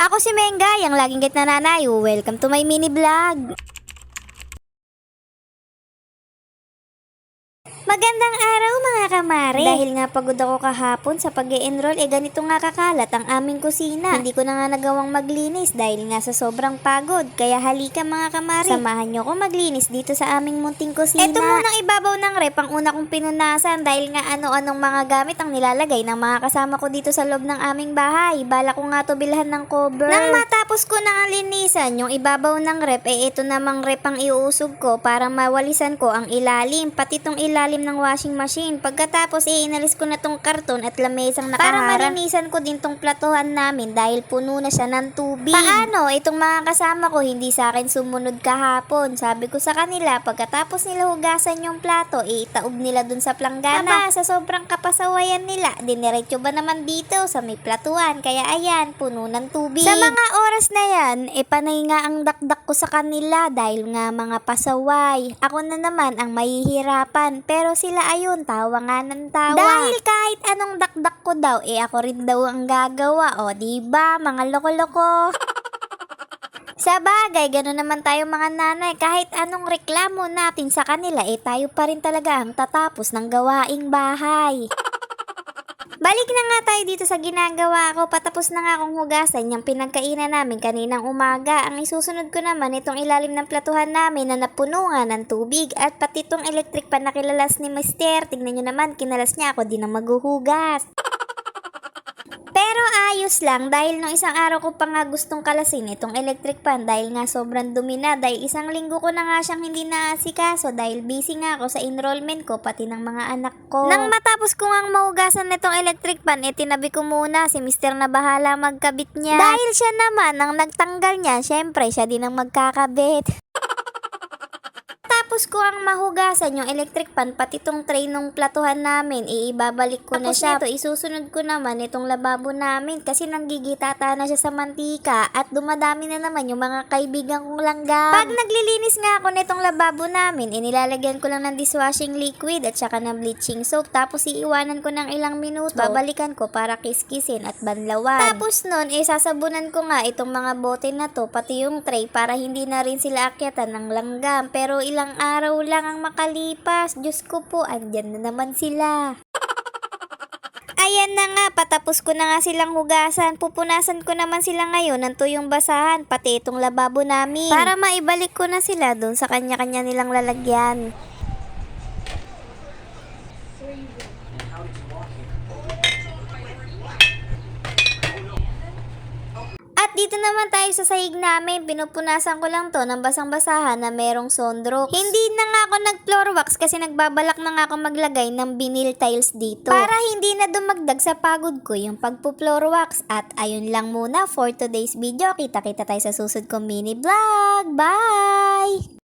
Ako si Menga, yung laging git na nanay. Welcome to my mini vlog. Magandang araw mga kamare. Dahil nga pagod ako kahapon sa pag-e-enroll, ganito nga kakalat ang aming kusina. Hindi ko na nga nagawang maglinis dahil nga sa sobrang pagod. Kaya halika mga kamare, samahan nyo ko maglinis dito sa aming munting kusina. Ito munang ibabaw ng rep ang una kong pinunasan dahil nga ano-anong mga gamit ang nilalagay ng mga kasama ko dito sa loob ng aming bahay. Bala ko nga to bilhan ng cover. Nang matapos ko na ang linisan, yung ibabaw ng rep, ito namang rep ang iuusog ko para mawalisan ko ang ilalim, pati tong ilalim ng washing machine. Pagkatapos inalis ko na tong karton at lamesang nakaharang. Para malinisan ko din tong platuhan namin dahil puno na siya ng tubig. Paano? Itong mga kasama ko hindi sa akin sumunod kahapon. Sabi ko sa kanila, pagkatapos nila hugasan yung plato, itaob nila dun sa planggana. Sa sobrang kapasawayan nila, diniretso ba naman dito sa may platuhan? Kaya ayan, puno ng tubig. Sa mga oras na yan, panay nga ang dakdak ko sa kanila dahil nga mga pasaway. Ako na naman ang mahihirapan. Pero sila ayun, tawa nga ng tawa. Dahil kahit anong dakdak ko daw, ako rin daw ang gagawa. O, diba, mga loko-loko. Sa bagay, gano'n naman tayo mga nanay. Kahit anong reklamo natin sa kanila, tayo pa rin talaga ang tatapos ng gawaing bahay. Balik na nga tayo dito sa ginagawa ko. Patapos na nga akong hugasan yung pinagkainan namin kaninang umaga. Ang isusunod ko naman itong ilalim ng platuhan namin na napuno nga ng tubig. At pati itong electric pan na kilalas ni Mister. Tignan nyo naman, kinalas niya ako din ang maghuhugas. Pero ayos lang dahil nung isang araw ko pa nga gustong kalasin itong electric pan dahil nga sobrang dumi na dahil isang linggo ko na nga siyang hindi naasikaso dahil busy nga ako sa enrollment ko pati ng mga anak ko. Nang matapos ko nga mahugasan nitong electric pan, tinabi ko muna si Mister na bahala magkabit niya. Dahil siya naman ang nagtanggal niya, syempre siya din ang magkakabit. Tapos ko ang mahugasan yung electric pan pati tong tray nung platuhan namin, ibabalik ko na siya. Ito, isusunod ko naman itong lababo namin kasi nanggigitata na siya sa mantika at dumadami na naman yung mga kaibigan kong langgam. Pag naglilinis nga ako nitong lababo namin, inilalagyan ko lang ng dishwashing liquid at saka ng bleaching soap tapos iiwanan ko ng ilang minuto. Babalikan ko para kiskisin at banlawan. Tapos nun, sasabunan ko nga itong mga bote na to pati yung tray para hindi na rin sila akyatan ng langgam. Pero ilang araw lang ang makalipas. Diyos ko po, andyan na naman sila. Ayan na nga, patapos ko na nga silang hugasan. Pupunasan ko naman sila ngayon ng tuyong basahan, pati itong lababo namin. Para maibalik ko na sila dun sa kanya-kanya nilang lalagyan. Dito naman tayo sa sahig namin, pinupunasan ko lang to ng basang-basahan na merong Sondrox. Hindi na nga ako nag-floor wax kasi nagbabalak na nga ako maglagay ng vinyl tiles dito. Para hindi na dumagdag sa pagod ko yung pagpo-floor wax. At ayun lang muna for today's video. Kita-kita tayo sa susunod kong mini vlog. Bye!